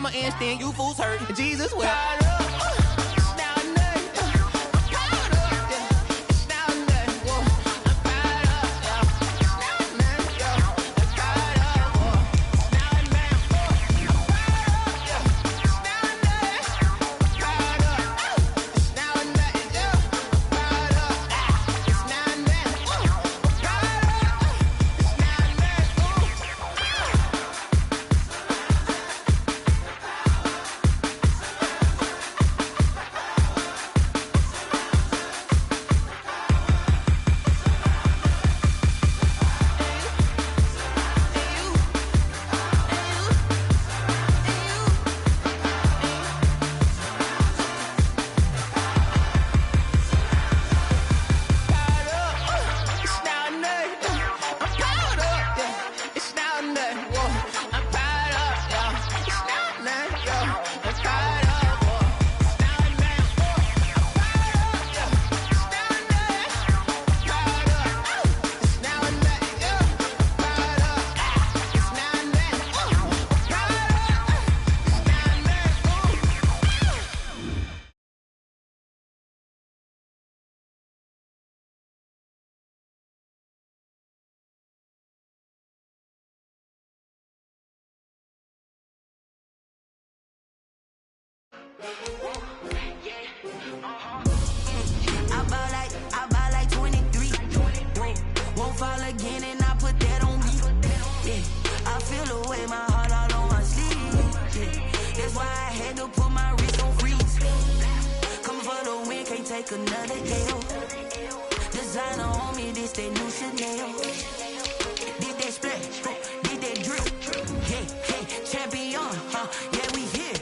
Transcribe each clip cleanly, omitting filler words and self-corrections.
I'ma instant you fools hurt. Jesus will. I buy like 23. Won't fall again and I put that on me. Yeah, I feel away my heart all on my sleeve. Yeah, that's why I had to put my wrist on freeze. Coming for the win, can't take another L. Designer on me, this that new Chanel. Did that splash, did that drip. Yeah, champion, yeah, we here.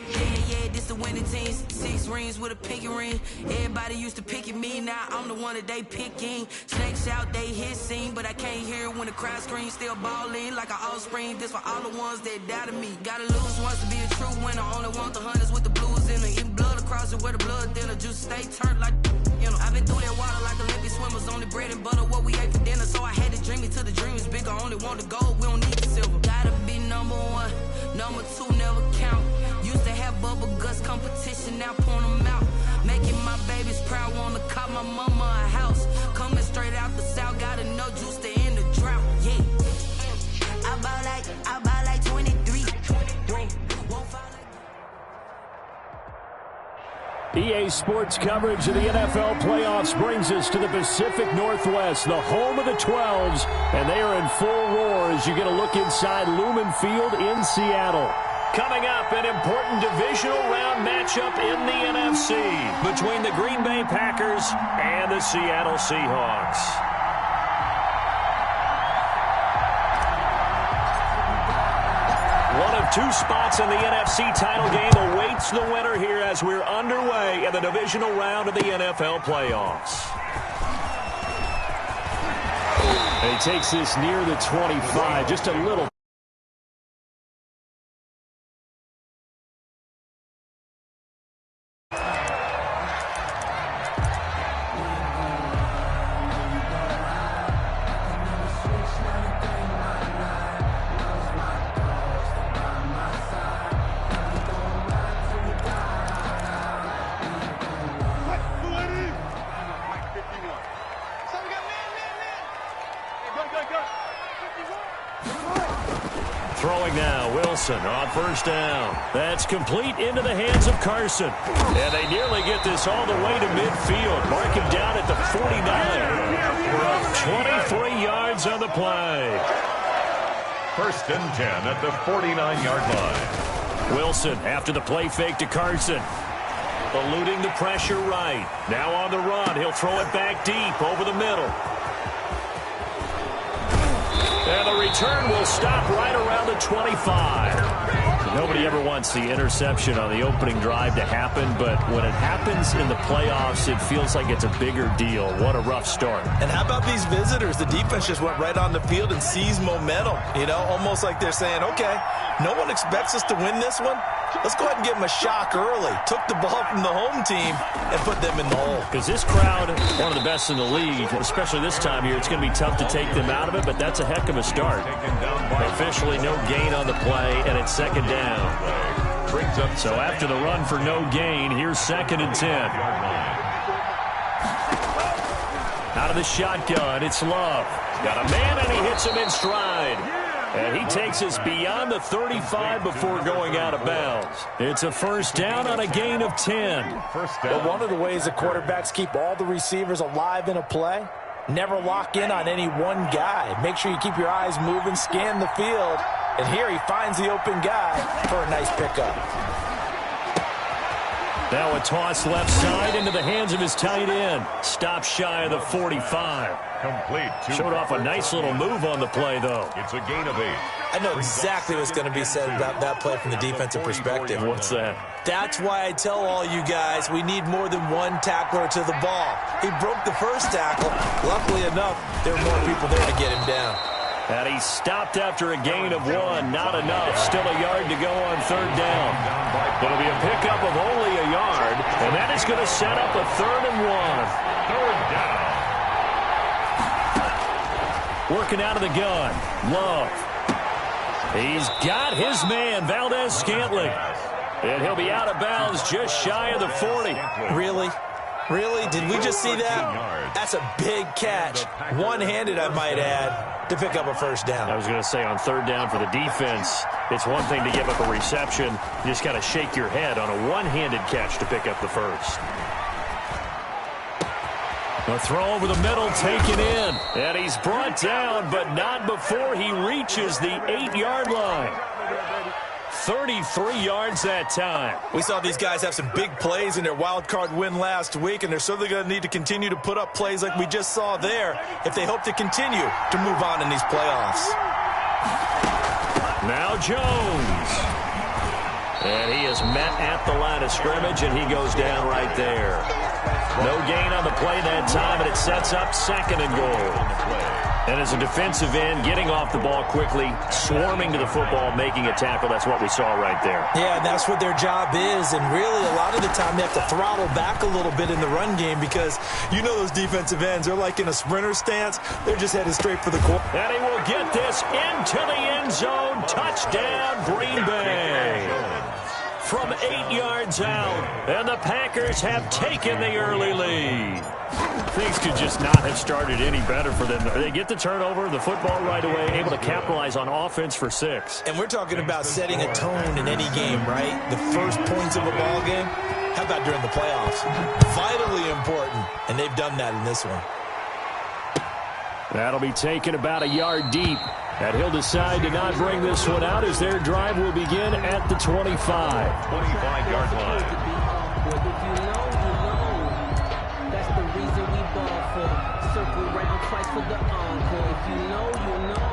Yeah, this the winning team. 6 rings with a pinky ring. Everybody used to picking me, now I'm the one that they picking. Snakes out, they hissing, but I can't hear when the crowd screams. Still balling like an offspring. This for all the ones that doubted me. Gotta lose once to be a true winner. Only want the hunters with the blues in it. Eating blood across it where the blood dinner. Juice stay turned like, you know. I've been through that water like Olympic swimmers. Only bread and butter what we ate for dinner. So I had to dream it till the dream is bigger. Only want the gold, we don't need the silver. Gotta be number 1, number 2 never count. Used to have bubble guts competition, now point them out. Making my babies proud, wanna call my mama a house. Coming straight out the south, gotta know juice to end the drought. Yeah, I buy like 23. Won't fall like EA Sports coverage of the NFL playoffs brings us to the Pacific Northwest, the home of the 12s, and they are in full roar as you get a look inside Lumen Field in Seattle. Coming up, an important divisional round matchup in the NFC between the Green Bay Packers and the Seattle Seahawks. One of 2 spots in the NFC title game awaits the winner here as we're underway in the divisional round of the NFL playoffs. He takes this near the 25, just a little. Throwing now, Wilson on first down. That's complete into the hands of Carson. And they nearly get this all the way to midfield. Mark him down at the 49. 23 yards on the play. 1st and 10 at the 49-yard line. Wilson after the play fake to Carson. Eluding the pressure right. Now on the run. He'll throw it back deep over the middle. And the return will stop right around the 25. Nobody ever wants the interception on the opening drive to happen, but when it happens in the playoffs, it feels like it's a bigger deal. What a rough start. And how about these visitors? The defense just went right on the field and seized momentum. You know, almost like they're saying, okay, no one expects us to win this one. Let's go ahead and give them a shock early. Took the ball from the home team and put them in the hole. Because this crowd, one of the best in the league, especially this time of year, it's going to be tough to take them out of it, but that's a heck of a start. Officially no gain on the play, and it's second down. So after the run for no gain, here's 2nd and 10. Out of the shotgun, it's Love. Got a man, and he hits him in stride. And he takes us beyond the 35 before going out of bounds. It's a first down on a gain of 10. But one of the ways the quarterbacks keep all the receivers alive in a play, never lock in on any one guy. Make sure you keep your eyes moving, scan the field. And here he finds the open guy for a nice pickup. Now a toss left side into the hands of his tight end. Stop shy of the 45. Complete. Showed off a nice little move on the play, though. It's a gain of 8. I know exactly what's going to be said about that play from the defensive perspective. What's that? That's why I tell all you guys we need more than one tackler to the ball. He broke the first tackle. Luckily enough, there were more people there to get him down. And he stopped after a gain of 1. Not enough. Still a yard to go on 3rd down. It'll be a pickup of only a yard, and that is going to set up a 3rd and 1. 3rd down. Working out of the gun. Love. He's got his man, Valdez-Scantling. And he'll be out of bounds just shy of the 40. Really? Really? Did we just see that? That's a big catch. One-handed, I might add, to pick up a first down. I was going to say on 3rd down for the defense, it's one thing to give up a reception. You just got to shake your head on a one-handed catch to pick up the first. A throw over the middle taken in. And he's brought down, but not before he reaches the 8-yard line. 33 yards that time. We saw these guys have some big plays in their wild card win last week, and they're certainly going to need to continue to put up plays like we just saw there if they hope to continue to move on in these playoffs. Now Jones. And he is met at the line of scrimmage, and he goes down right there. No gain on the play that time, and it sets up 2nd and goal. And as a defensive end, getting off the ball quickly, swarming to the football, making a tackle, that's what we saw right there. Yeah, and that's what their job is, and really a lot of the time they have to throttle back a little bit in the run game because you know those defensive ends, they're like in a sprinter stance. They're just headed straight for the quarter. And he will get this into the end zone. Touchdown, Green Bay. From 8 yards out, and the Packers have taken the early lead. Things could just not have started any better for them. They get the turnover, the football right away, able to capitalize on offense for 6. And we're talking about setting a tone in any game, right? The first points of a ball game. How about during the playoffs? Vitally important, and they've done that in this one. That'll be taken about a yard deep. And he'll decide to not bring this one out as their drive will begin at the 25. 25-yard line. If you know, that's the reason we ball for. Circle round twice for the encore. If you know, you know.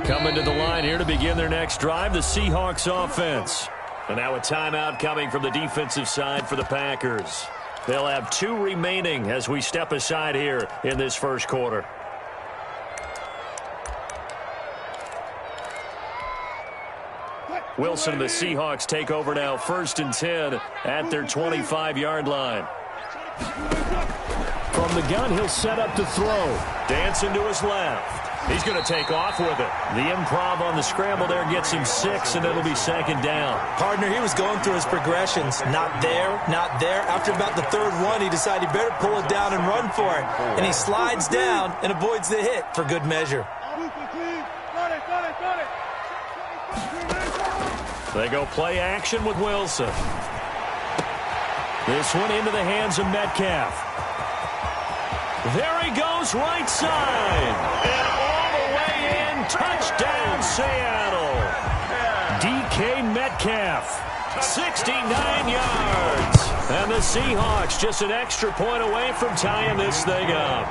Coming to the line here to begin their next drive, the Seahawks offense. And now a timeout coming from the defensive side for the Packers. They'll have 2 remaining as we step aside here in this first quarter. Wilson and the Seahawks take over now, 1st and 10 at their 25-yard line. From the gun, he'll set up to throw. Dancing to his left. He's going to take off with it. The improv on the scramble there gets him 6, and it'll be 2nd down. Partner, he was going through his progressions. Not there, not there. After about the 3rd one, he decided he better pull it down and run for it. And he slides down and avoids the hit for good measure. They go play action with Wilson. This one into the hands of Metcalf. There he goes, right side. And all the way in, touchdown, Seattle. DK Metcalf, 69 yards. And the Seahawks just an extra point away from tying this thing up.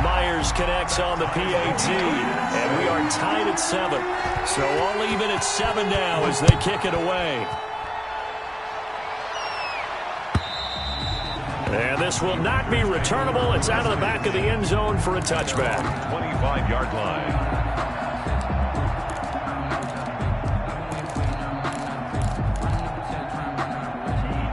Myers connects on the PAT, and we are tied at 7. So all even at 7 now as they kick it away. And this will not be returnable. It's out of the back of the end zone for a touchback. 25-yard line.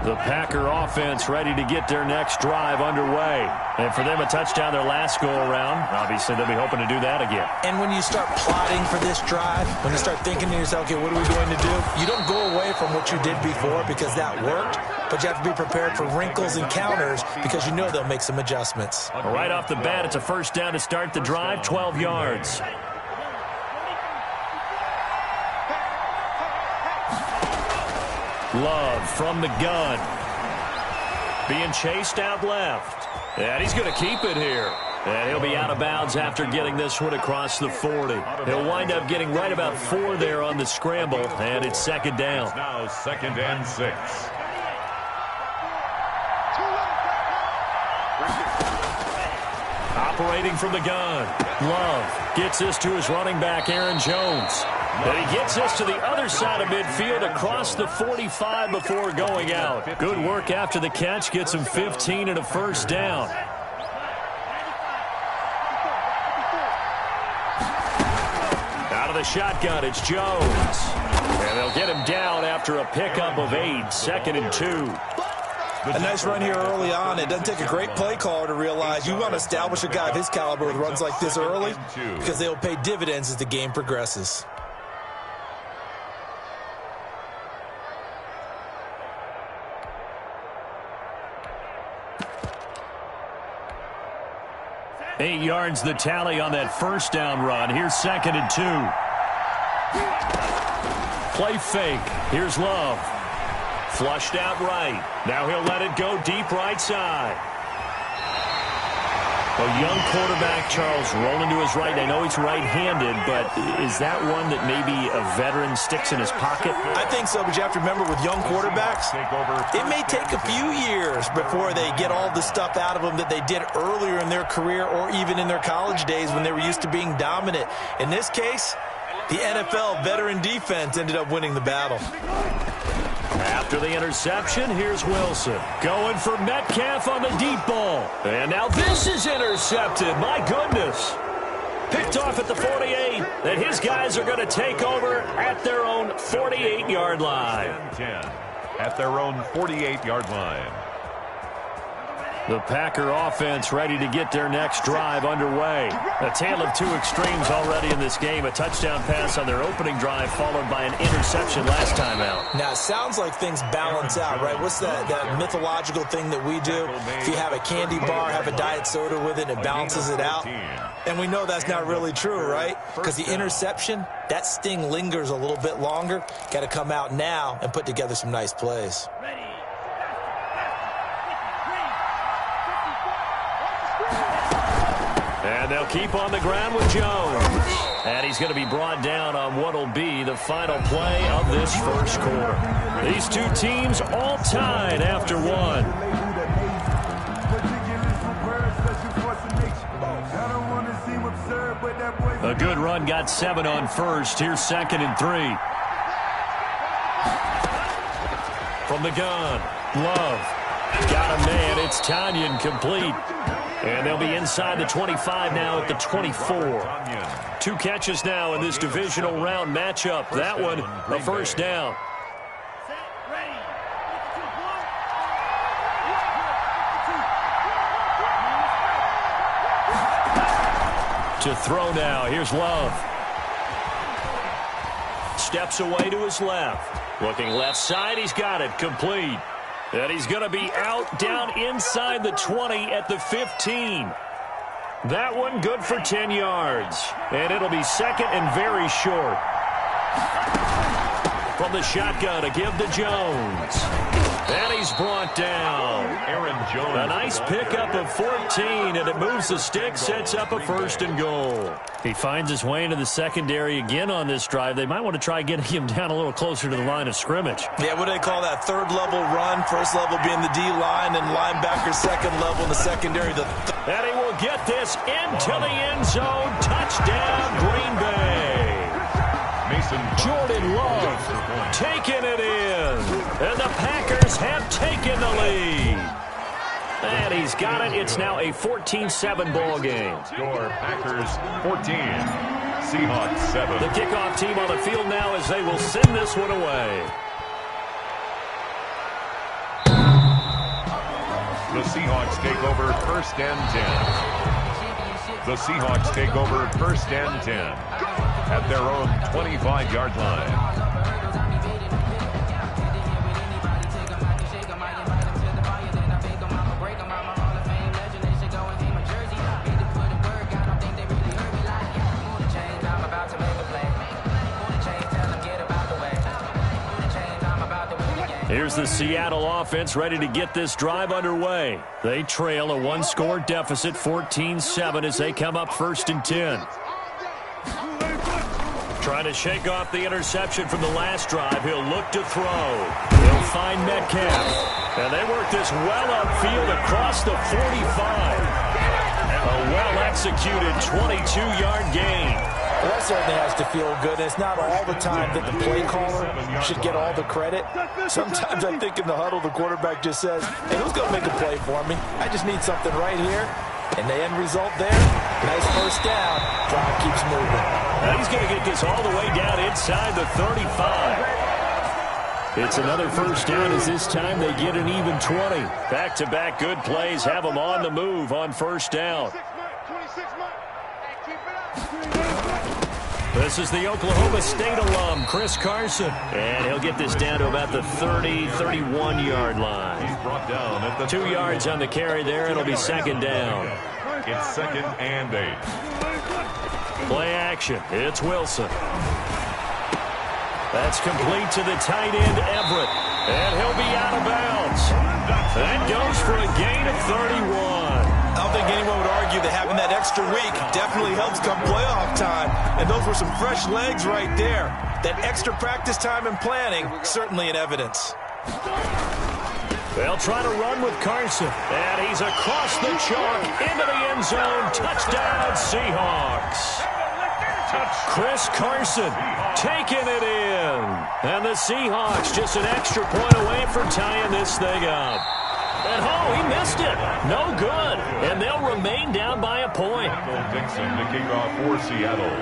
The Packer offense ready to get their next drive underway. And for them, a touchdown their last go-around. Obviously, they'll be hoping to do that again. And when you start plotting for this drive, when you start thinking to yourself, okay, what are we going to do? You don't go away from what you did before because that worked, but you have to be prepared for wrinkles and counters because you know they'll make some adjustments. Well, right off the bat, it's a first down to start the drive, 12 yards. Love from the gun. Being chased out left. And he's going to keep it here. And he'll be out of bounds after getting this one across the 40. He'll wind up getting right about 4 there on the scramble, and it's second down. It's now 2nd and 6. Operating from the gun. Love gets this to his running back, Aaron Jones. And he gets this to the other side of midfield across the 45 before going out. Good work after the catch. Gets him 15 and a first down. Out of the shotgun, it's Jones. And they'll get him down after a pickup of 8. 2nd and 2. A nice run here early on. It doesn't take a great play caller to realize you want to establish a guy of his caliber with runs like this early because they will pay dividends as the game progresses. Eight yards the tally on that first down run. Here's 2nd and 2. Play fake. Here's Love. Flushed out right. Now he'll let it go deep right side. A young quarterback, Charles, rolling to his right. I know he's right-handed, but is that one that maybe a veteran sticks in his pocket? I think so, but you have to remember with young quarterbacks, it may take a few years before they get all the stuff out of them that they did earlier in their career or even in their college days when they were used to being dominant. In this case, the NFL veteran defense ended up winning the battle. After the interception, here's Wilson. Going for Metcalf on the deep ball. And now this is intercepted. My goodness. Picked off at the 48. And his guys are going to take over at their own 48-yard line. 10 at their own 48-yard line. The Packer offense ready to get their next drive underway. A tale of two extremes already in this game. A touchdown pass on their opening drive followed by an interception last time out. Now, it sounds like things balance out, right? What's that mythological thing that we do? If you have a candy bar, have a diet soda with it, and it balances it out. And we know that's not really true, right? Because the interception, that sting lingers a little bit longer. Got to come out now and put together some nice plays. And they'll keep on the ground with Jones. And he's going to be brought down on what will be the final play of this first quarter. These two teams all tied after one. A good run got 7 on first. Here's 2nd and 3. From the gun, Love. Got a man. It's Tanyan complete. And they'll be inside the 25 now at the 24. 2 catches now in this divisional round matchup. That one, a first down. To throw now. Here's Love. Steps away to his left. Looking left side. He's got it. Complete. And he's going to be out down inside the 20 at the 15. That one good for 10 yards. And it'll be second and very short. From the shotgun to give to Jones. And he's brought down. Aaron Jones. A nice pickup of 14, and it moves the stick, sets up a 1st and goal. He finds his way into the secondary again on this drive. They might want to try getting him down a little closer to the line of scrimmage. Yeah, what do they call that? 3rd level run. 1st level being the D-line, and linebacker 2nd level in the secondary. And he will get this into the end zone. Touchdown, Green Bay. Jordan Love taking it in. And the Packers have taken the lead. And he's got it. It's now a 14-7 ball game. Score Packers 14, Seahawks 7. The kickoff team on the field now as they will send this one away. The Seahawks take over 1st and 10. The Seahawks take over 1st and 10 at their own 25-yard line. Here's the Seattle offense ready to get this drive underway. They trail a one-score deficit, 14-7, as they come up 1st and 10. Trying to shake off the interception from the last drive. He'll look to throw. He'll find Metcalf. And they work this well upfield across the 45. A well-executed 22-yard gain. Well, that certainly has to feel good. It's not all the time that the play caller should get all the credit. Sometimes I think in the huddle, the quarterback just says, hey, who's going to make a play for me? I just need something right here. And the end result there, nice first down. Drive keeps moving. Now he's going to get this all the way down inside the 35. It's another first down as this time they get an even 20. Back-to-back good plays have them on the move on first down. This is the Oklahoma State alum, Chris Carson. And he'll get this down to about the 30, 31-yard line. He's brought down at the 2 yards on the carry there. It'll be 2nd down. It's 2nd and 8. Play action. It's Wilson. That's complete to the tight end, Everett. And he'll be out of bounds. That goes for a gain of 31. I don't think anyone would argue that having that extra week definitely helps come playoff time. And those were some fresh legs right there. That extra practice time and planning, certainly in evidence. They'll try to run with Carson. And he's across the chalk into the end zone. Touchdown, Seahawks. Chris Carson taking it in. And the Seahawks just an extra point away from tying this thing up. And he missed it. No good. And they'll remain down by a point. Dixon to kick off for Seattle.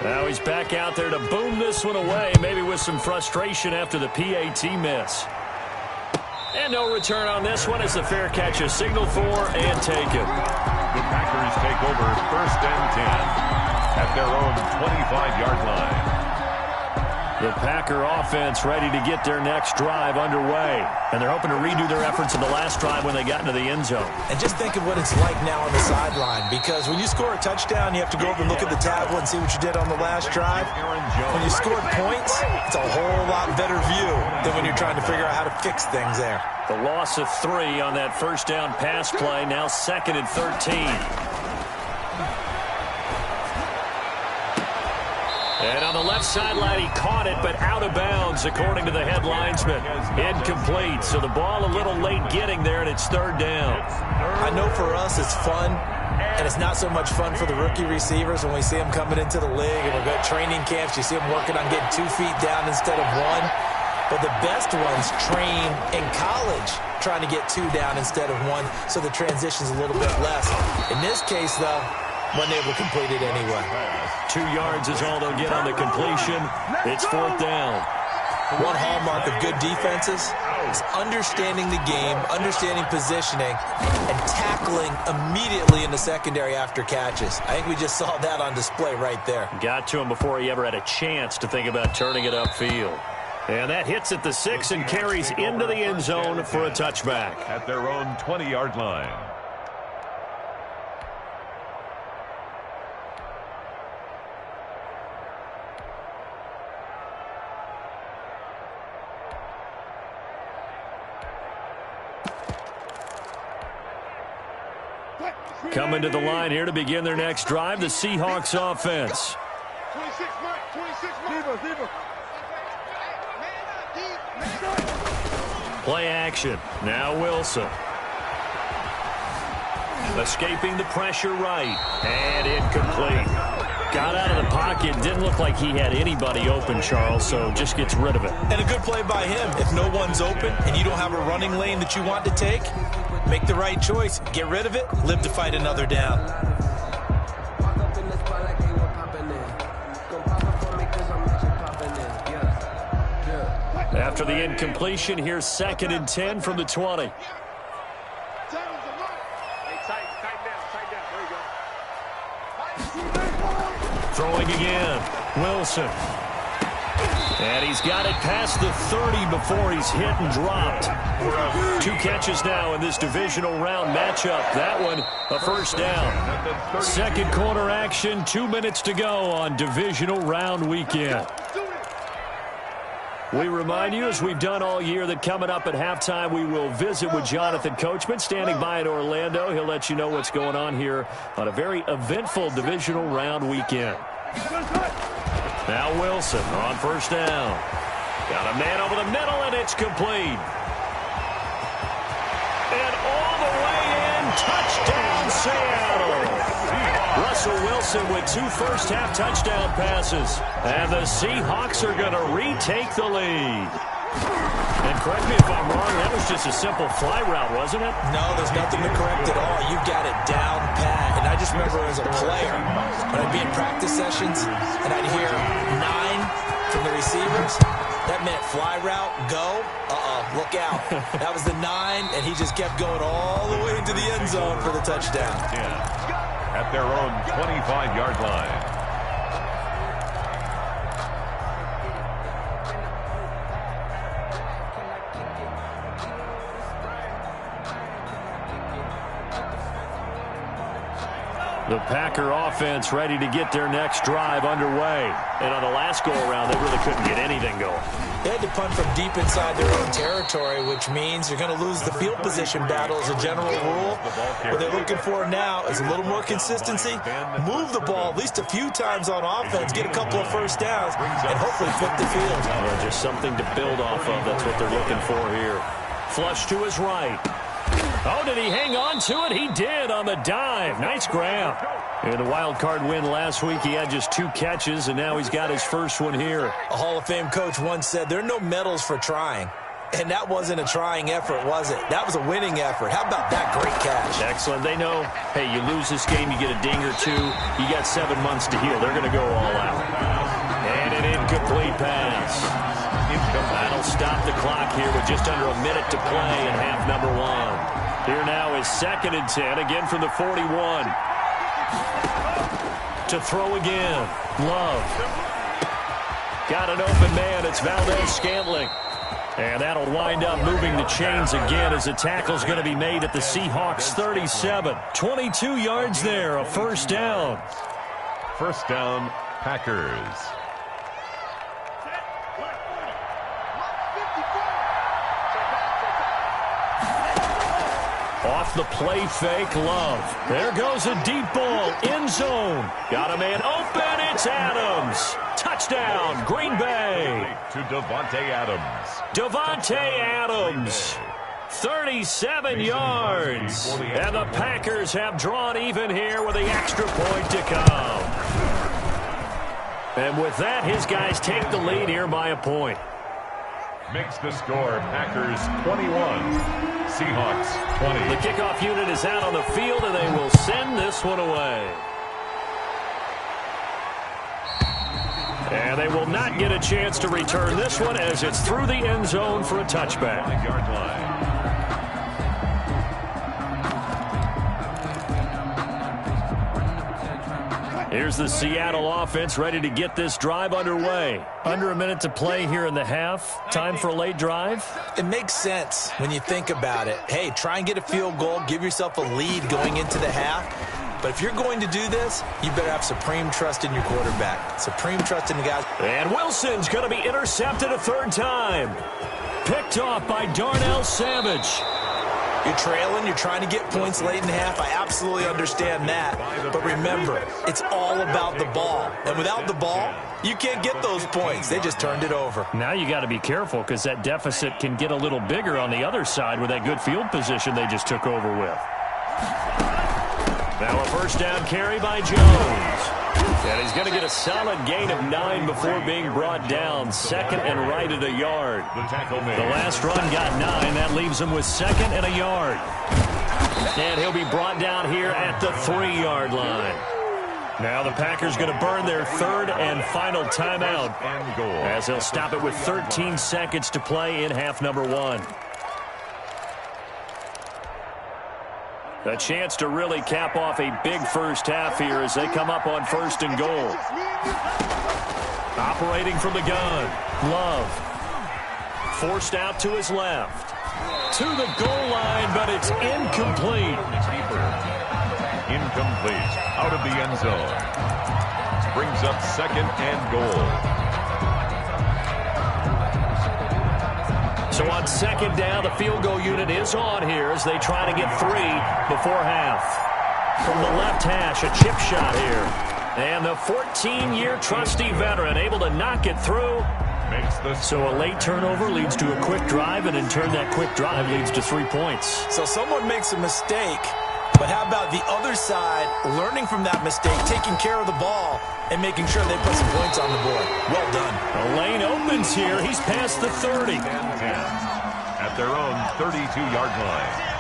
Now he's back out there to boom this one away, maybe with some frustration after the PAT miss. And no return on this one as the fair catch is signaled for and taken. The Packers take over 1st and 10 at their own 25-yard line. The Packer offense ready to get their next drive underway. And they're hoping to redo their efforts in the last drive when they got into the end zone. And just think of what it's like now on the sideline. Because when you score a touchdown, you have to go over and look at the tablet and see what you did on the last drive. When you scored points, it's a whole lot better view than when you're trying to figure out how to fix things there. The loss of 3 on that first down pass play. Now 2nd and 13. And on the left sideline, he caught it, but out of bounds, according to the head linesman. Incomplete, so the ball a little late getting there, and it's 3rd down. I know for us it's fun, and it's not so much fun for the rookie receivers when we see them coming into the league, and we've got training camps. You see them working on getting 2 feet down instead of 1. But the best ones train in college trying to get 2 down instead of 1, so the transition's a little bit less. In this case, though, wasn't able to complete it anyway. 2 yards is all they'll get on the completion. It's 4th down. One hallmark of good defenses is understanding the game, understanding positioning, and tackling immediately in the secondary after catches. I think we just saw that on display right there. Got to him before he ever had a chance to think about turning it upfield. And that hits at the 6 and carries into the end zone for a touchback. At their own 20-yard line. Coming to the line here to begin their next drive, the Seahawks offense. 26, Mike. 26, Mike. Play action. Now Wilson. Escaping the pressure right. And incomplete. Got out of the pocket. Didn't look like he had anybody open, Charles, so just gets rid of it. And a good play by him. If no one's open and you don't have a running lane that you want to take, make the right choice. Get rid of it. Live to fight another down. After the incompletion, here's 2nd and 10 from the 20. Throwing again, Wilson. And he's got it past the 30 before he's hit and dropped. 2 catches now in this divisional round matchup. That one, a first down. Second quarter action, 2 minutes to go on divisional round weekend. We remind you, as we've done all year, that coming up at halftime, we will visit with Jonathan Coachman, standing by in Orlando. He'll let you know what's going on here on a very eventful divisional round weekend. Now Wilson on first down. Got a man over the middle, and it's complete. And all the way in, touchdown Seattle. Russell Wilson with 2 first-half touchdown passes. And the Seahawks are going to retake the lead. And correct me if I'm wrong, that was just a simple fly route, wasn't it? No, there's nothing to correct at all. You've got it down pat. And I just remember as a player, when I'd be in practice sessions and I'd hear 9 from the receivers, that meant fly route, go, look out. That was the 9, and he just kept going all the way into the end zone for the touchdown. At their own 25-yard line. The Packer offense ready to get their next drive underway. And on the last go-around, they really couldn't get anything going. They had to punt from deep inside their own territory, which means you're going to lose the field position battle as a general rule. What they're looking for now is a little more consistency, move the ball at least a few times on offense, get a couple of first downs, and hopefully flip the field. Yeah, just something to build off of. That's what they're looking for here. Flush to his right. Oh, did he hang on to it? He did on the dive. Nice grab. In the wild card win last week, he had just 2 catches, and now he's got his first one here. A Hall of Fame coach once said, there are no medals for trying. And that wasn't a trying effort, was it? That was a winning effort. How about that great catch? Excellent. They know, hey, you lose this game, you get a ding or 2. You got 7 months to heal. They're going to go all out. And an incomplete pass. That'll stop the clock here with just under a minute to play in half number 1. Here now is 2nd and 10, again from the 41. To throw again. Love. Got an open man. It's Valdez-Scantling. And that'll wind up moving the chains again as the tackle's going to be made at the Seahawks 37. 22 yards there, a first down. First down, Packers. Off the play fake, Love. There goes a deep ball, end zone. Got a man open, it's Adams. Touchdown, Green Bay. To Devontae Adams. Devontae Adams. 37 yards. And the Packers have drawn even here with the extra point to come. And with that, his guys take the lead here by a point. Makes the score Packers 21, Seahawks 20. The kickoff unit is out on the field, and they will send this one away. And they will not get a chance to return this one as it's through the end zone for a touchback. 5-yard line. Here's the Seattle offense ready to get this drive underway. Under a minute to play here in the half. Time for a late drive. It makes sense when you think about it. Hey, try and get a field goal. Give yourself a lead going into the half. But if you're going to do this, you better have supreme trust in your quarterback. Supreme trust in the guys. And Wilson's going to be intercepted a 3rd time. Picked off by Darnell Savage. You're trailing, you're trying to get points late in the half. I absolutely understand that. But remember, it's all about the ball. And without the ball, you can't get those points. They just turned it over. Now you got to be careful because that deficit can get a little bigger on the other side with that good field position they just took over with. Now a first down carry by Jones. And he's going to get a solid gain of 9 before being brought down. Second and right at a yard. The last run got 9. That leaves him with second and a yard. And he'll be brought down here at the 3-yard line. Now the Packers going to burn their third and final timeout as they'll stop it with 13 seconds to play in half number 1. A chance to really cap off a big first half here as they come up on first and goal. Operating from the gun, Love. Forced out to his left. To the goal line, but it's incomplete. Incomplete. Out of the end zone. Brings up second and goal. So on second down, the field goal unit is on here as they try to get 3 before half. From the left hash, a chip shot here. And the 14-year trusty veteran able to knock it through. So a late turnover leads to a quick drive, and in turn that quick drive leads to 3 points. So someone makes a mistake, but how about the other side learning from that mistake, taking care of the ball, and making sure they put some points on the board? Well done. The lane opens here. He's past the 30. At their own 32-yard line.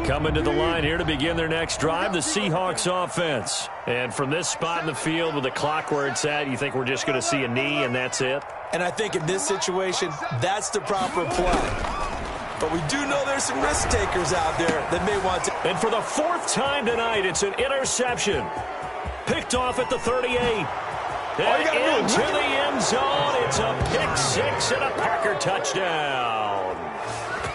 Coming to the line here to begin their next drive, the Seahawks offense. And from this spot in the field with the clock where it's at, you think we're just going to see a knee and that's it? And I think in this situation, that's the proper play. But we do know there's some risk takers out there that may want to. And for the 4th time tonight, it's an interception. Picked off at the 38. And into the end zone, it's a pick 6 and a Packer touchdown.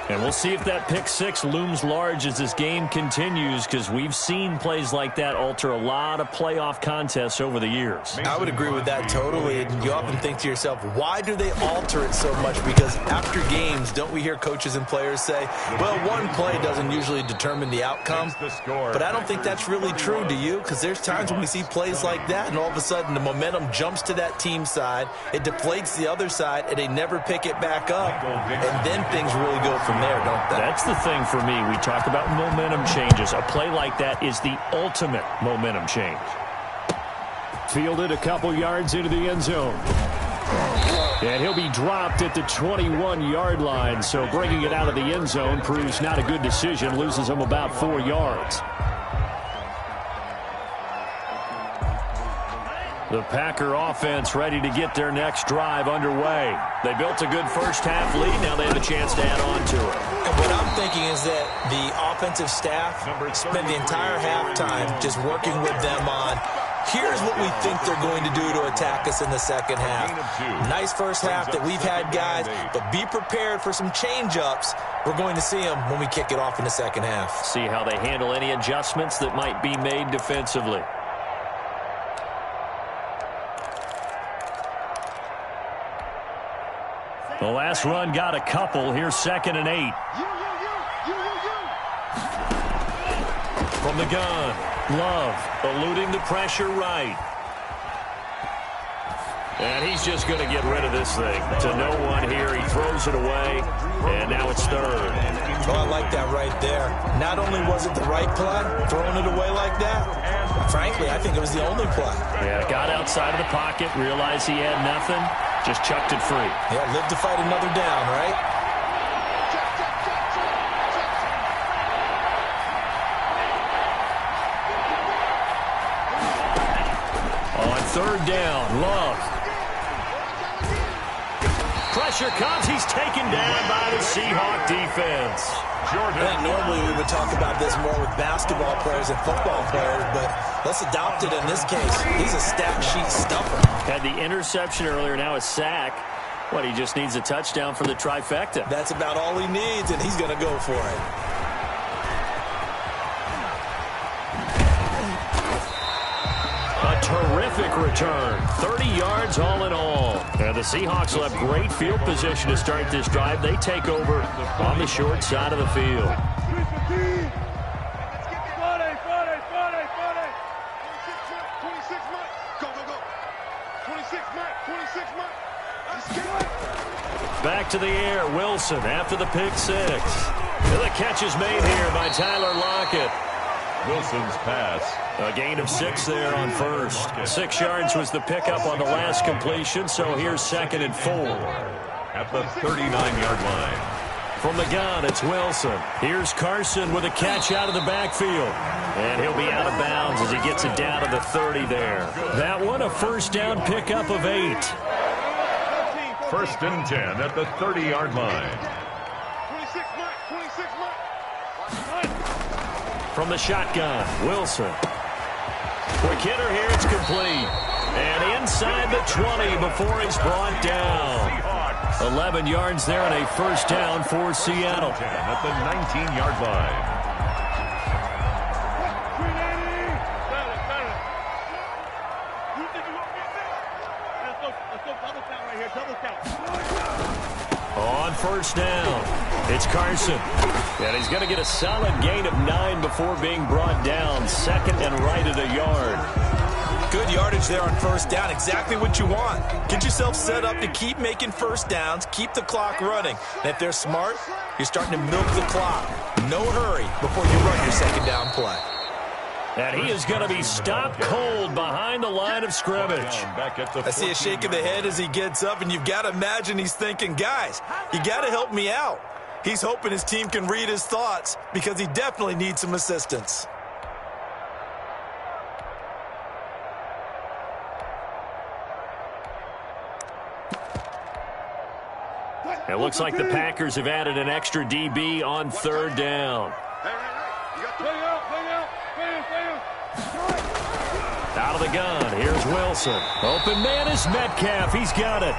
And we'll see if that pick 6 looms large as this game continues, because we've seen plays like that alter a lot of playoff contests over the years. I would agree with that totally. And you often think to yourself, why do they alter it so much? Because after games, don't we hear coaches and players say, well, one play doesn't usually determine the outcome. But I don't think that's really true, do you? Because there's times when we see plays like that, and all of a sudden the momentum jumps to that team side, it deflates the other side, and they never pick it back up. And then things really go from there, don't they? That's the thing for me. We talk about momentum changes. A play like that is the ultimate momentum change. Fielded a couple yards into the end zone. And he'll be dropped at the 21-yard line. So bringing it out of the end zone proves not a good decision. Loses him about 4 yards. The Packer offense ready to get their next drive underway. They built a good first half lead. Now they have a chance to add on to it. And what I'm thinking is that the offensive staff spent the entire halftime just working with them on, here's what we think they're going to do to attack us in the second half. Nice first half that we've had, guys, but be prepared for some change-ups. We're going to see them when we kick it off in the second half. See how they handle any adjustments that might be made defensively. The last run got a couple. Here's 2nd and 8. From the gun, Love eluding the pressure right. And he's just going to get rid of this thing. To no one here. He throws it away, and now it's 3rd. Oh, I like that right there. Not only was it the right play, throwing it away like that, frankly, I think it was the only play. Yeah, got outside of the pocket, realized he had nothing, just chucked it free. Yeah, live to fight another down, right? On 3rd down, Love. Pressure comes. He's taken down by the Seahawk defense. And normally we would talk about this more with basketball players and football players, but let's adopt it in this case. He's a stat sheet stuffer. Had the interception earlier, now a sack. What, he just needs a touchdown for the trifecta. That's about all he needs, and he's going to go for it. A terrific return. 30 yards all in all. And the Seahawks will have great field position to start this drive. They take over on the short side of the field. 26 Mike. Go, go, go. 26 Mike. 26 Mike. Let's go. Back to the air. Wilson after the pick six. And the catch is made here by Tyler Lockett. Wilson's pass. A gain of 6 there on first. 6 yards was the pickup on the last completion, so here's 2nd and 4. At the 39-yard line. From the gun, it's Wilson. Here's Carson with a catch out of the backfield. And he'll be out of bounds as he gets it down to the 30 there. That one, a first down pickup of 8. 1st and 10 at the 30-yard line. 26 Mike. 26 Mike. From the shotgun, Wilson. Quick hitter here, it's complete. And inside the 20 before he's brought down. 11 yards there and a first down for Seattle. At the 19-yard line. On first down, it's Carson. And he's going to get a solid gain of 9 before being brought down. 2nd and right at a yard. Good yardage there on first down. Exactly what you want. Get yourself set up to keep making first downs, keep the clock running. And if they're smart, you're starting to milk the clock. No hurry before you run your 2nd down play. And he is going to be stopped cold behind the line of scrimmage. I see a shake of the head as he gets up, and you've got to imagine he's thinking, guys, you got to help me out. He's hoping his team can read his thoughts because he definitely needs some assistance. It looks like the Packers have added an extra DB on 3rd down. You got play out. Out of the gun, here's Wilson. Open man is Metcalf. He's got it.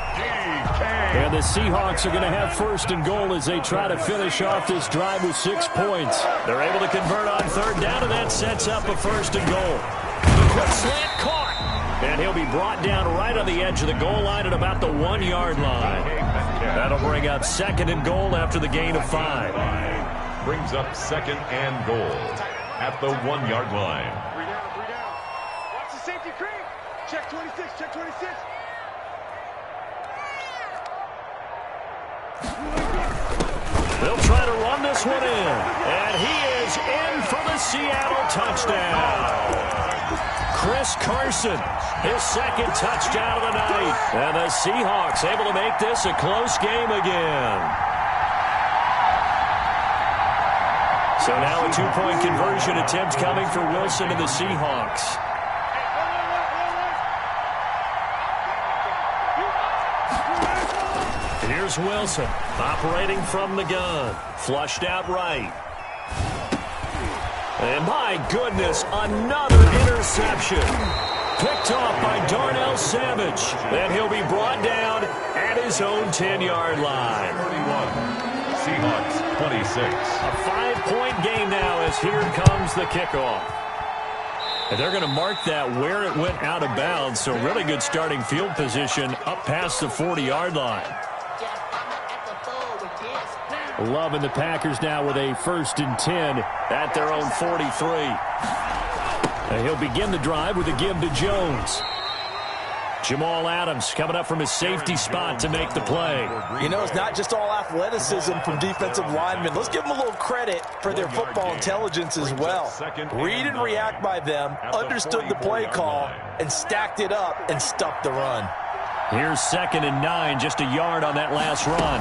And the Seahawks are going to have 1st and goal as they try to finish off this drive with 6 points. They're able to convert on 3rd down, and that sets up a 1st and goal. The quick slant caught. And he'll be brought down right on the edge of the goal line at about the 1-yard line. That'll bring up 2nd and goal after the gain of 5. Brings up 2nd and goal at the 1-yard line. 3 down. Watch the safety creep. Check 26. Check 26. They'll try to run this one in. And he is in for the Seattle touchdown. Chris Carson, his 2nd touchdown of the night. And the Seahawks able to make this a close game again. So now a 2-point conversion attempt coming for Wilson and the Seahawks. Here's Wilson, operating from the gun. Flushed out right. And my goodness, another interception. Picked off by Darnell Savage. And he'll be brought down at his own 10-yard line. 31, Seahawks 26. A 5-point game now as here comes the kickoff. And they're going to mark that where it went out of bounds. So really good starting field position up past the 40-yard line. Loving the Packers now with a 1st and 10 at their own 43. And he'll begin the drive with a give to Jones. Jamal Adams coming up from his safety spot to make the play. You know, it's not just all athleticism from defensive linemen. Let's give them a little credit for their football intelligence as well. Read and react by them, understood the play call, and stacked it up and stuffed the run. Here's 2nd and 9, just a yard on that last run.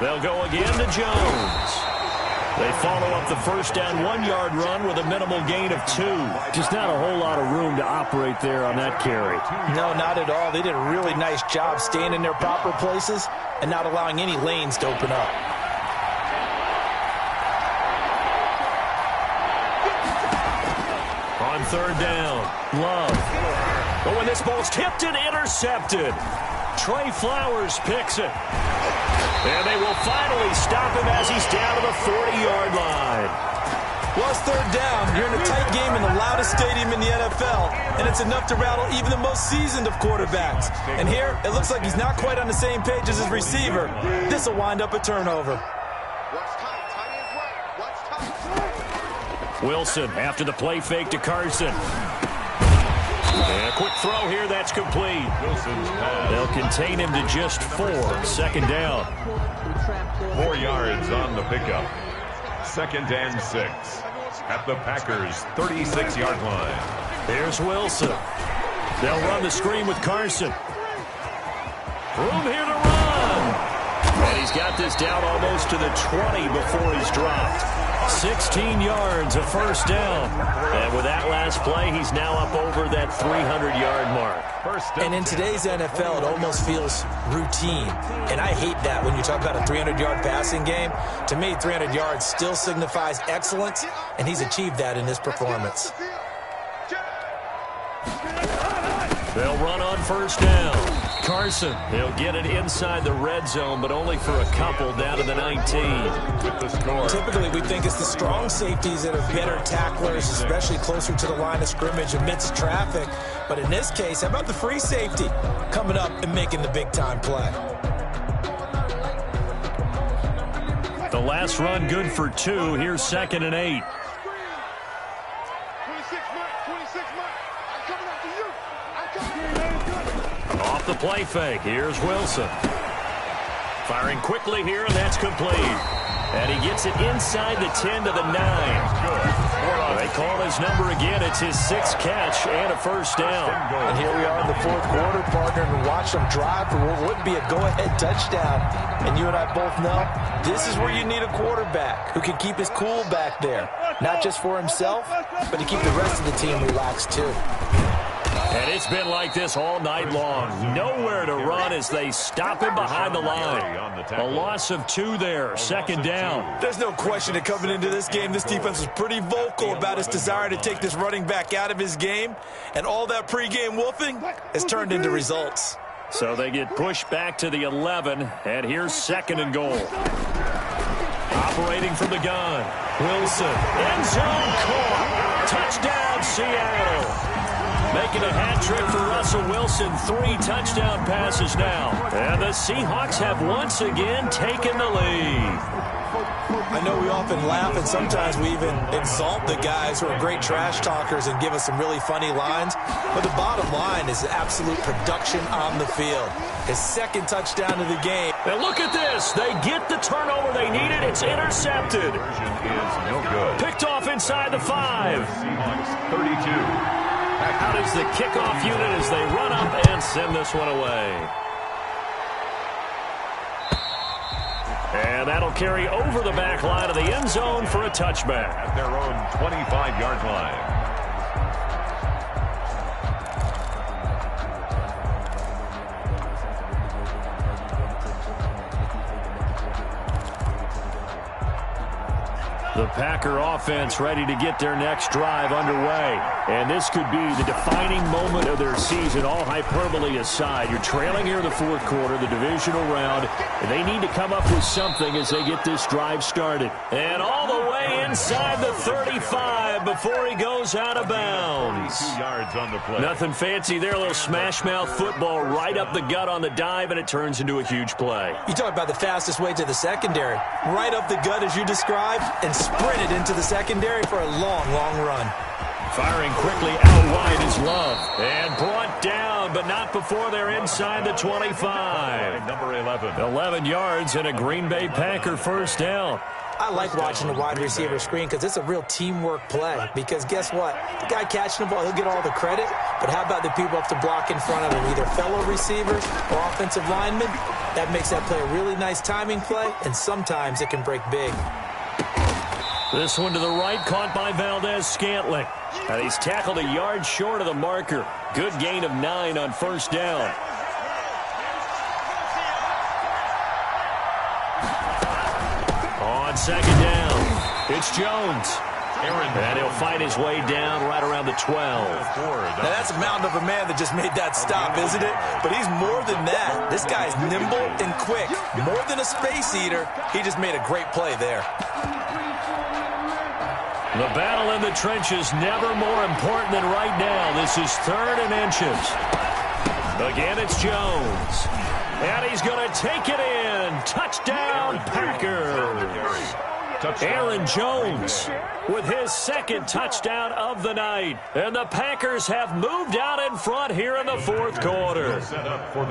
They'll go again to Jones. They follow up the first down 1-yard run with a minimal gain of 2. Just not a whole lot of room to operate there on that carry. No, not at all. They did a really nice job staying in their proper places and not allowing any lanes to open up. On 3rd down, Love. But when this ball's tipped and intercepted, Trey Flowers picks it. And they will finally stop him as he's down to the 40-yard line. Well, it's 3rd down. You're in a tight game in the loudest stadium in the NFL, and it's enough to rattle even the most seasoned of quarterbacks. And here, it looks like he's not quite on the same page as his receiver. This will wind up a turnover. Wilson after the play fake to Carson. And a quick throw here, that's complete. They'll contain him to just 4. 2nd down. 4 yards on the pickup. 2nd and 6 at the Packers' 36-yard line. There's Wilson. They'll run the screen with Carson. Room here to run. And he's got this down almost to the 20 before he's dropped. 16 yards, a 1st down. And with that last play, he's now up over that 300-yard mark. And in today's NFL, it almost feels routine. And I hate that when you talk about a 300-yard passing game. To me, 300 yards still signifies excellence, and he's achieved that in this performance. They'll run on 1st down. Carson, he'll get it inside the red zone, but only for a couple, down to the 19. With the score. Typically, we think it's the strong safeties that are better tacklers, especially closer to the line of scrimmage amidst traffic. But in this case, how about the free safety coming up and making the big-time play? The last run good for 2. Here's 2nd and 8. 26 Mike. I'm coming after you. Off the play fake, here's Wilson. Firing quickly here, and that's complete. And he gets it inside the 10 to the 9. They call his number again. It's his 6th catch and a 1st down. And here we are in the 4th quarter, partner, and watch them drive for what would be a go-ahead touchdown. And you and I both know this is where you need a quarterback who can keep his cool back there. Not just for himself, but to keep the rest of the team relaxed too. And it's been like this all night long. Nowhere to run as they stop him behind the line. A loss of 2 there, 2nd down. There's no question that coming into this game, this defense was pretty vocal about its desire to take this running back out of his game. And all that pregame wolfing has turned into results. So they get pushed back to the 11, and here's 2nd and goal. Operating from the gun, Wilson. End zone caught. Touchdown, Seattle. Making a hat trick for Russell Wilson. 3 touchdown passes now. And the Seahawks have once again taken the lead. I know we often laugh and sometimes we even exalt the guys who are great trash talkers and give us some really funny lines. But the bottom line is absolute production on the field. His 2nd touchdown of the game. And look at this. They get the turnover they needed. It's intercepted. Is no good. Picked off inside the 5. Seahawks 32. Out is the kickoff unit as they run up and send this one away. And that'll carry over the back line of the end zone for a touchback. At their own 25-yard line. The Packer offense ready to get their next drive underway. And this could be the defining moment of their season, all hyperbole aside. You're trailing here in the 4th quarter, the divisional round, and they need to come up with something as they get this drive started. And all the way inside the 35 before he goes out of bounds. 42 yards on the play. Nothing fancy there, a little smash mouth football right up the gut on the dive, and it turns into a huge play. You talk about the fastest way to the secondary. Right up the gut as you described, and sprinted into the secondary for a long, long run. Firing quickly out wide is Love. And brought down, but not before they're inside the 25. Number 11. 11 yards and a Green Bay Packer 1st down. I like watching the wide receiver screen because it's a real teamwork play. Because guess what? The guy catching the ball, he'll get all the credit. But how about the people up to block in front of him, either fellow receivers or offensive linemen? That makes that play a really nice timing play, and sometimes it can break big. This one to the right, caught by Valdez-Scantling. And he's tackled a yard short of the marker. Good gain of 9 on 1st down. On 2nd down, it's Jones. And he'll fight his way down right around the 12. Now that's a mountain of a man that just made that stop, isn't it? But he's more than that. This guy's nimble and quick. More than a space eater. He just made a great play there. The battle in the trenches never more important than right now. This is 3rd and inches. Again, it's Jones. And he's going to take it in. Touchdown, Packers. Aaron Jones with his second touchdown of the night. And the Packers have moved out in front here in the fourth quarter.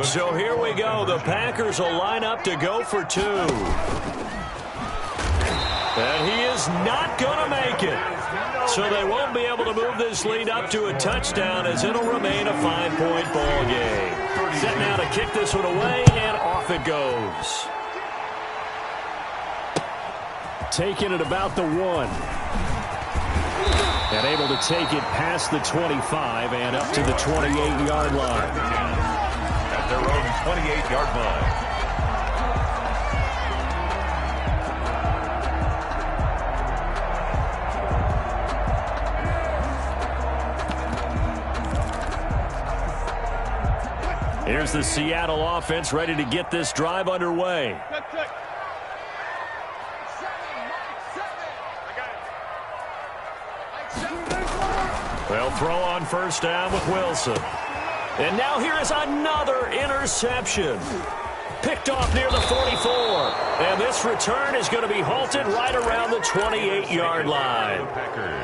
So here we go. The Packers will line up to go for two. And he is not going to make it. So they won't be able to move this lead up to a touchdown as it'll remain a 5-point ball game. Set now to kick this one away, and off it goes. Taking it about the 1. And able to take it past the 25 and up to the 28-yard line. At their own 28-yard line. Here's the Seattle offense ready to get this drive underway. They'll throw on first down with Wilson. And now here is another interception. Picked off near the 44. And this return is going to be halted right around the 28-yard line.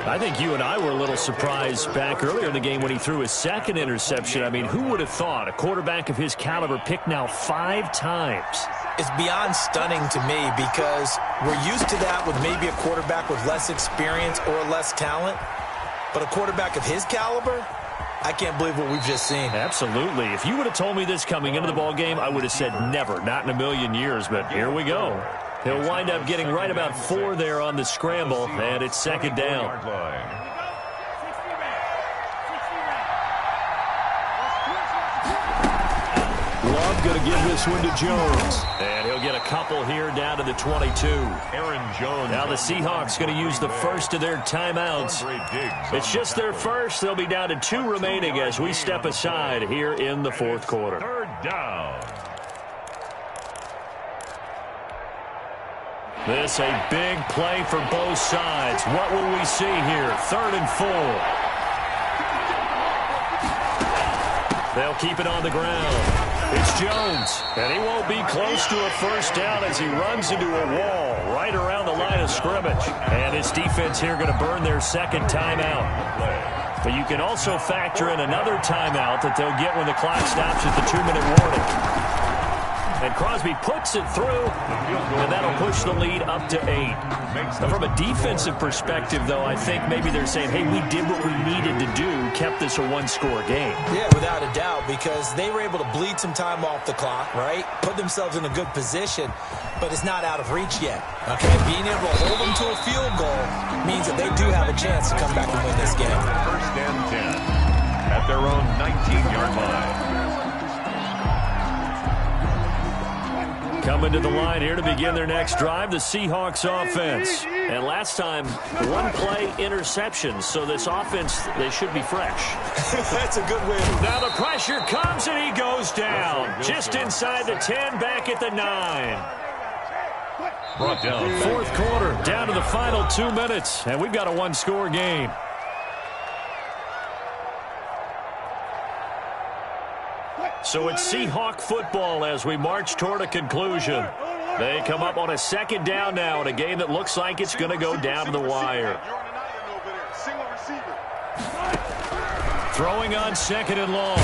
I think you and I were a little surprised back earlier in the game when he threw his second interception. I mean, who would have thought a quarterback of his caliber picked now 5 times? It's beyond stunning to me because we're used to that with maybe a quarterback with less experience or less talent. But a quarterback of his caliber, I can't believe what we've just seen. Absolutely. If you would have told me this coming into the ball game, I would have said never, not in a million years. But here we go. He'll wind up getting right about 4 there on the scramble, and it's second down. Love going to give this one to Jones. And he'll get a couple here down to the 22. Aaron Jones. Now the Seahawks going to use the first of their timeouts. It's just their first. They'll be down to 2 remaining as we step aside here in the fourth quarter. Third down. This a big play for both sides. What will we see here? 3rd and 4. They'll keep it on the ground. It's Jones, and he won't be close to a first down as he runs into a wall right around the line of scrimmage. And his defense here going to burn their second timeout. But you can also factor in another timeout that they'll get when the clock stops at the 2-minute warning. And Crosby puts it through, and that'll push the lead up to 8. Now, from a defensive perspective, though, I think maybe they're saying, hey, we did what we needed to do, kept this a 1-score game. Yeah, without a doubt, because they were able to bleed some time off the clock, right? Put themselves in a good position, but it's not out of reach yet. Okay, being able to hold them to a field goal means that they do have a chance to come back and win this game. First and 10 at their own 19-yard line. Coming to the line here to begin their next drive, the Seahawks offense. And last time, 1-play interception. So this offense, they should be fresh. That's a good win. Now the pressure comes and he goes down. Just inside the 10, back at the 9. Brought down. Fourth quarter, down to the final 2 minutes. And we've got a 1-score game. So it's Seahawk football as we march toward a conclusion. They come up on a second down now in a game that looks like it's going to go down to the wire. Throwing on 2nd and long.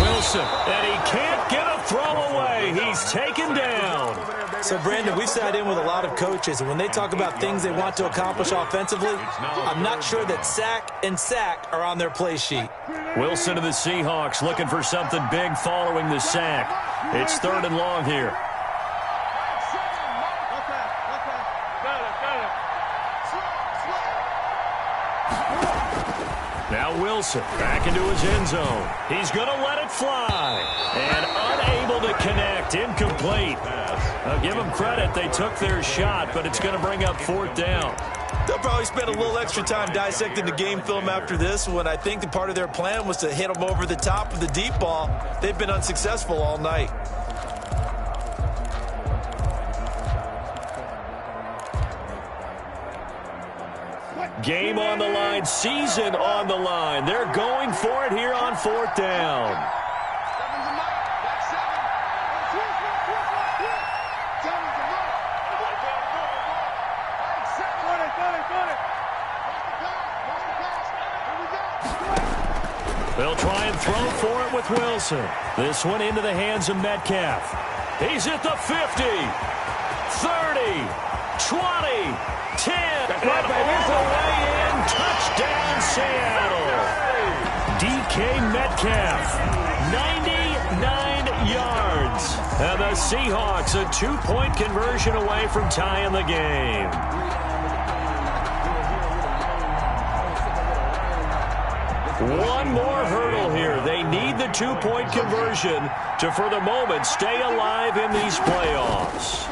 Wilson, and he can't get a throw away. He's taken down. So, Brandon, we've sat in with a lot of coaches, and when they talk about things they want to accomplish offensively, I'm not sure that sack and sack are on their play sheet. Wilson and the Seahawks looking for something big following the sack. It's 3rd and long here. Now Wilson back into his end zone. He's going to let it fly. And unable to connect. Incomplete. I'll give them credit. They took their shot, but it's going to bring up 4th down. They'll probably spend a little extra time dissecting the game film after this when I think the part of their plan was to hit them over the top of the deep ball. They've been unsuccessful all night. Game on the line, season on the line. They're going for it here on 4th down. They'll try and throw for it with Wilson. This one into the hands of Metcalf. He's at the 50, 30, 20, 10, and all the way in. Touchdown, Seattle. DK Metcalf, 99 yards. And the Seahawks a 2-point conversion away from tying the game. One more hurdle here. They need the 2-point conversion to, for the moment, stay alive in these playoffs.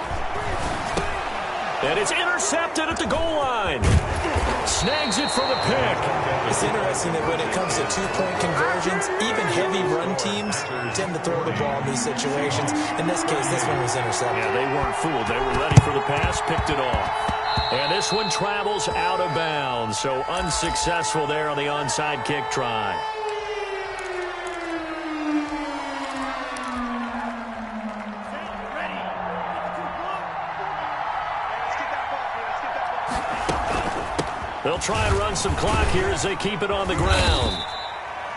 And it's intercepted at the goal line. Snags it for the pick. It's interesting that when it comes to 2-point conversions, even heavy run teams tend to throw the ball in these situations. In this case, this one was intercepted. Yeah, they weren't fooled. They were ready for the pass, picked it off. And this one travels out of bounds, so unsuccessful there on the onside kick try. They'll try and run some clock here as they keep it on the ground.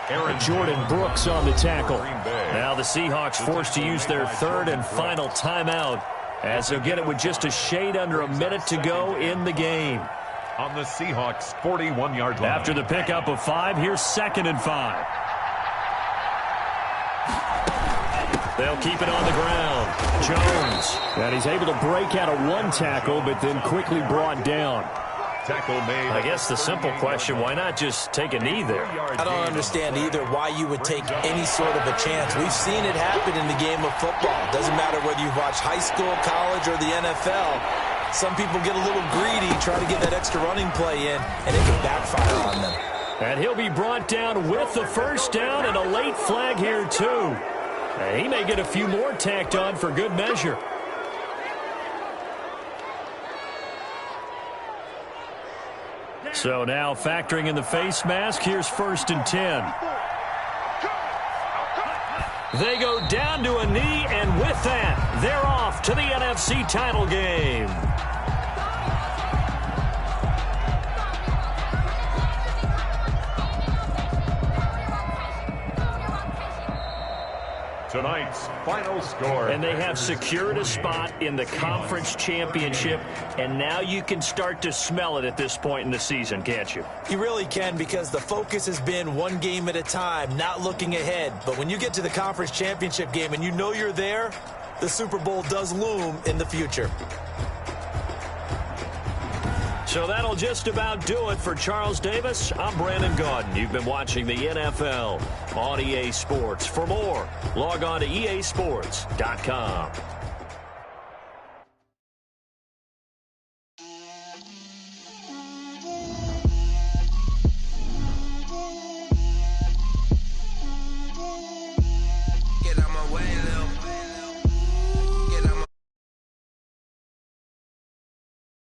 Aaron Jordan Brooks on the tackle. Now the Seahawks forced to use their third and final timeout, as they'll get it with just a shade under a minute to go in the game. On the Seahawks 41-yard line. After the pickup of 5, here's 2nd and 5. They'll keep it on the ground. Jones. And he's able to break out of one tackle, but then quickly brought down. Tackle made. I guess the simple question, why not just take a knee there? I don't understand either why you would take any sort of a chance. We've seen it happen in the game of football. Doesn't matter whether you watch high school, college, or the NFL. Some people get a little greedy, try to get that extra running play in, and it can backfire on them. And he'll be brought down with the first down and a late flag here, too. And he may get a few more tacked on for good measure. So now factoring in the face mask, here's 1st and 10. They go down to a knee, and with that, they're off to the NFC title game. Tonight's final score. And they have secured a spot in the conference championship, and now you can start to smell it at this point in the season, can't you? You really can, because the focus has been one game at a time, not looking ahead. But when you get to the conference championship game and you know you're there, the Super Bowl does loom in the future. So that'll just about do it for Charles Davis. I'm Brandon Gaudin. You've been watching the NFL on EA Sports. For more, log on to easports.com.